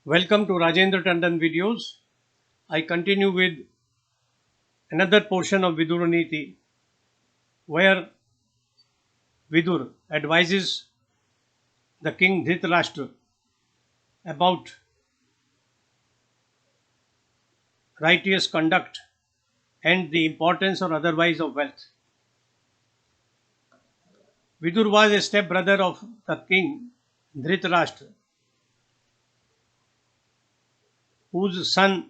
Welcome to Rajendra Tandon videos. I continue with another portion of Vidur Niti where Vidur advises the king Dhritarashtra about righteous conduct and the importance or otherwise of wealth. Vidur was a stepbrother of the king Dhritarashtra, whose son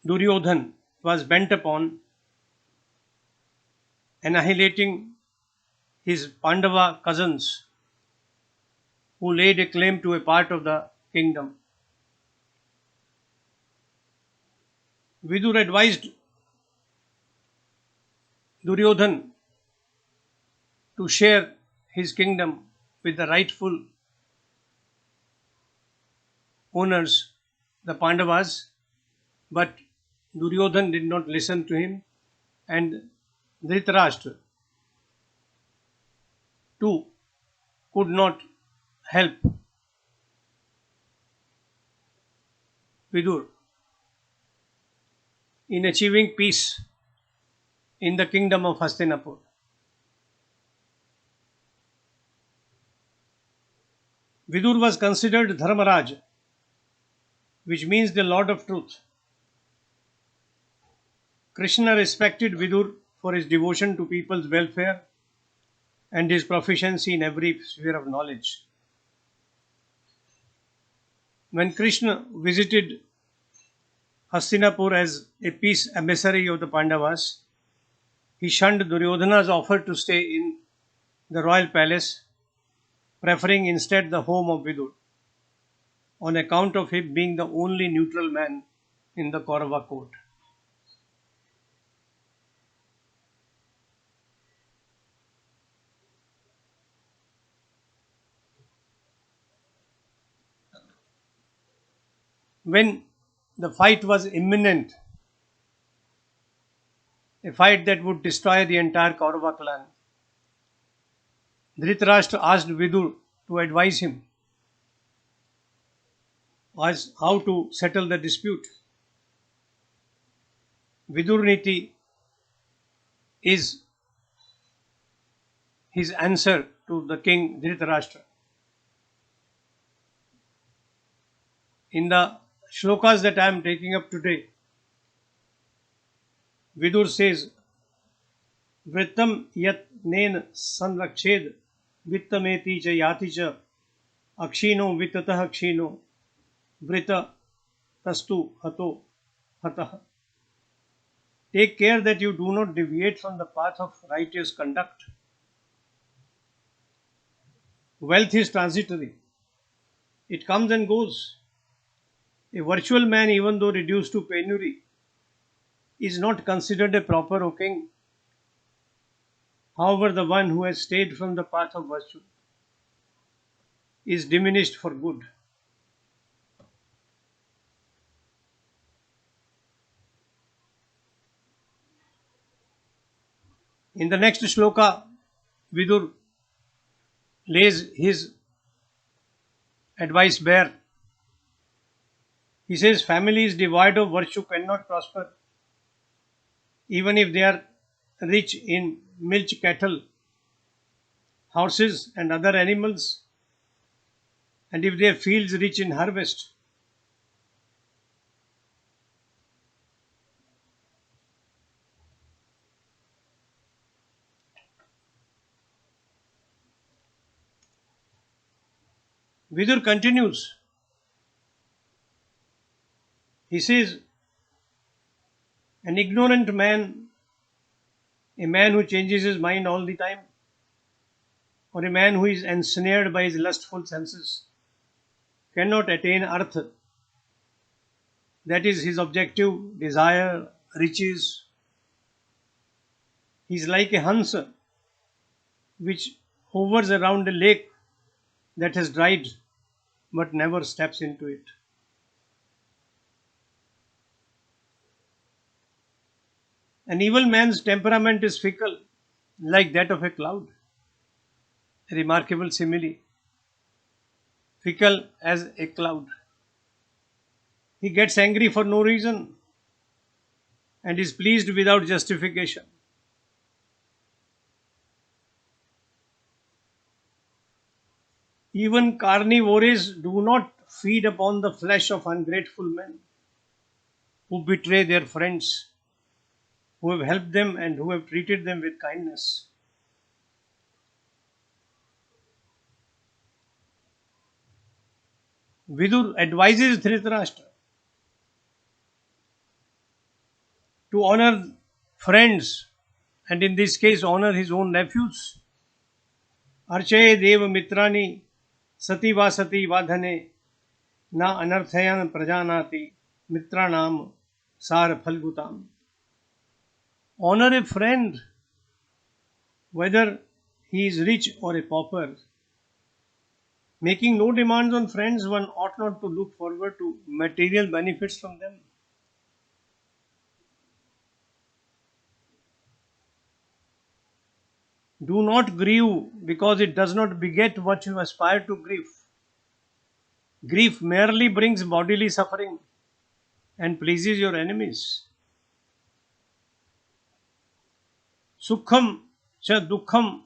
Duryodhan was bent upon annihilating his Pandava cousins who laid a claim to a part of the kingdom. Vidur advised Duryodhan to share his kingdom with the rightful owners, the Pandavas, but Duryodhan did not listen to him, and Dhritarashtra too could not help Vidur in achieving peace in the kingdom of Hastinapur. Vidur was considered Dharmaraj, which means the Lord of Truth. Krishna respected Vidur for his devotion to people's welfare and his proficiency in every sphere of knowledge. When Krishna visited Hastinapur as a peace emissary of the Pandavas, he shunned Duryodhana's offer to stay in the royal palace, preferring instead the home of Vidur, on account of him being the only neutral man in the Kaurava court. When the fight was imminent, a fight that would destroy the entire Kaurava clan, Dhritarashtra asked Vidur to advise him as how to settle the dispute. Vidur Niti is his answer to the king Dhritarashtra. In the shlokas that I am taking up today, Vidur says, Vrittam yat nen sanrakched vittameti cha yati cha akshino vittatah akshino vrita tastu hato hatah. Take care that you do not deviate from the path of righteous conduct. Wealth is transitory. It comes and goes. A virtual man, even though reduced to penury, is not considered a proper O king. However, the one who has stayed from the path of virtue is diminished for good. In the next shloka, Vidur lays his advice bare. He says, families devoid of virtue cannot prosper, even if they are rich in milch cattle, horses, and other animals, and if their fields rich in harvest. Vidur continues. He says, an ignorant man, a man who changes his mind all the time, or a man who is ensnared by his lustful senses, cannot attain artha, that is his objective, desire, riches. He is like a hansa which hovers around a lake that has dried but never steps into it. An evil man's temperament is fickle, like that of a cloud. A remarkable simile. Fickle as a cloud. He gets angry for no reason and is pleased without justification. Even carnivores do not feed upon the flesh of ungrateful men who betray their friends, who have helped them and who have treated them with kindness. Vidur advises Dhritarashtra to honor friends and in this case honor his own nephews. Archaye dev mitrani sati vadhane na anarthayan prajanati mitranam sar phalgutam. Honor a friend whether he is rich or a pauper. Making no demands on friends, one ought not to look forward to material benefits from them. Do not grieve because it does not beget what you aspire to grieve. Grief merely brings bodily suffering and pleases your enemies. Sukham cha dukkham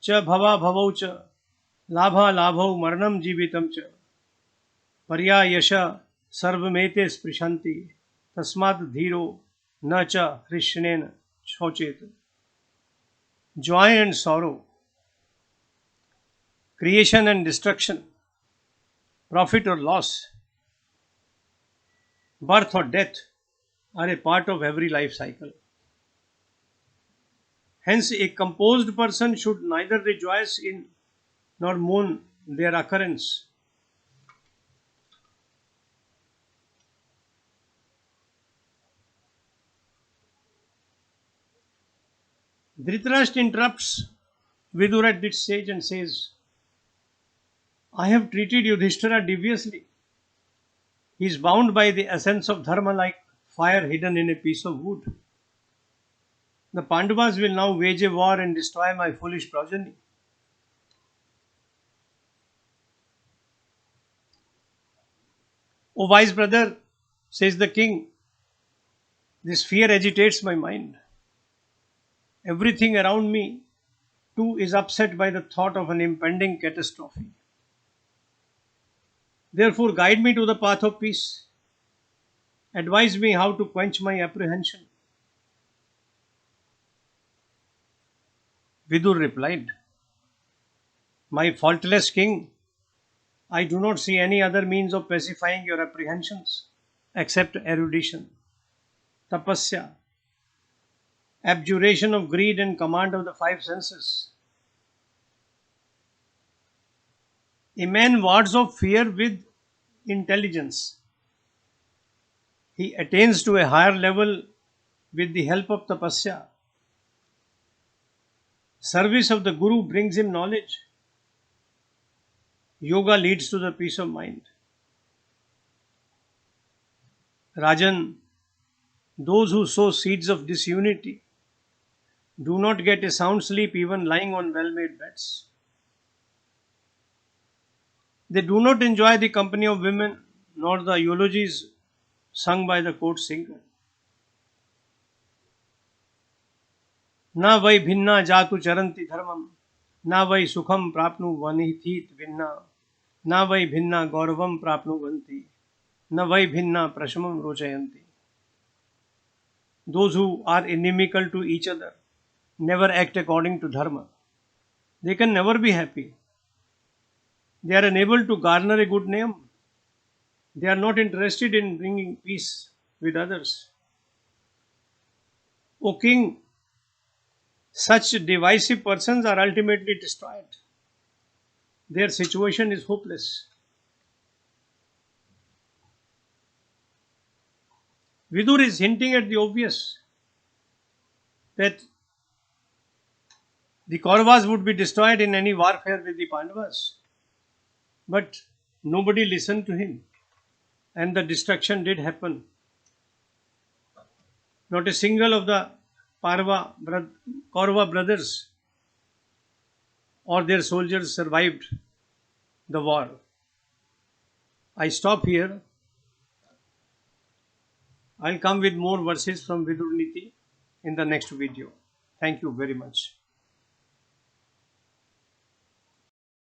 cha bhava bhavau cha labha labhau maranam jivitam cha parya yasha sarvamete sprishanti tasmad dhiro na cha hrishnen shochet. Joy and sorrow, creation and destruction, profit or loss, birth or death are a part of every life cycle. Hence, a composed person should neither rejoice in nor mourn their occurrence. Dhritarashtra interrupts Vidur at this stage and says, I have treated Yudhishthira deviously. He is bound by the essence of dharma like fire hidden in a piece of wood. The Pandavas will now wage a war and destroy my foolish progeny. O wise brother, says the king, this fear agitates my mind. Everything around me too is upset by the thought of an impending catastrophe. Therefore, guide me to the path of peace. Advise me how to quench my apprehension. Vidur replied, my faultless king, I do not see any other means of pacifying your apprehensions except erudition, tapasya, abjuration of greed and command of the five senses. A man wards off fear with intelligence. He attains to a higher level with the help of tapasya. Service of the Guru brings him knowledge. Yoga leads to the peace of mind. Rajan, those who sow seeds of disunity do not get a sound sleep even lying on well-made beds. They do not enjoy the company of women nor the eulogies sung by the court singer. Na vai bhinna jatu charanti dharmam, na vai sukham prapnu vanithit vinna, na vai bhinna gauravam prapnu vanti, na vai bhinna prashamam rochayanti. Those who are inimical to each other never act according to dharma. They can never be happy. They are unable to garner a good name. They are not interested in bringing peace with others. O king, such divisive persons are ultimately destroyed. Their situation is hopeless. Vidur is hinting at the obvious that the Kauravas would be destroyed in any warfare with the Pandavas. But nobody listened to him, and the destruction did happen. Not a single of the Kaurava brothers or their soldiers survived the war. I stop here. I'll come with more verses from Vidur Niti in the next video. Thank you very much.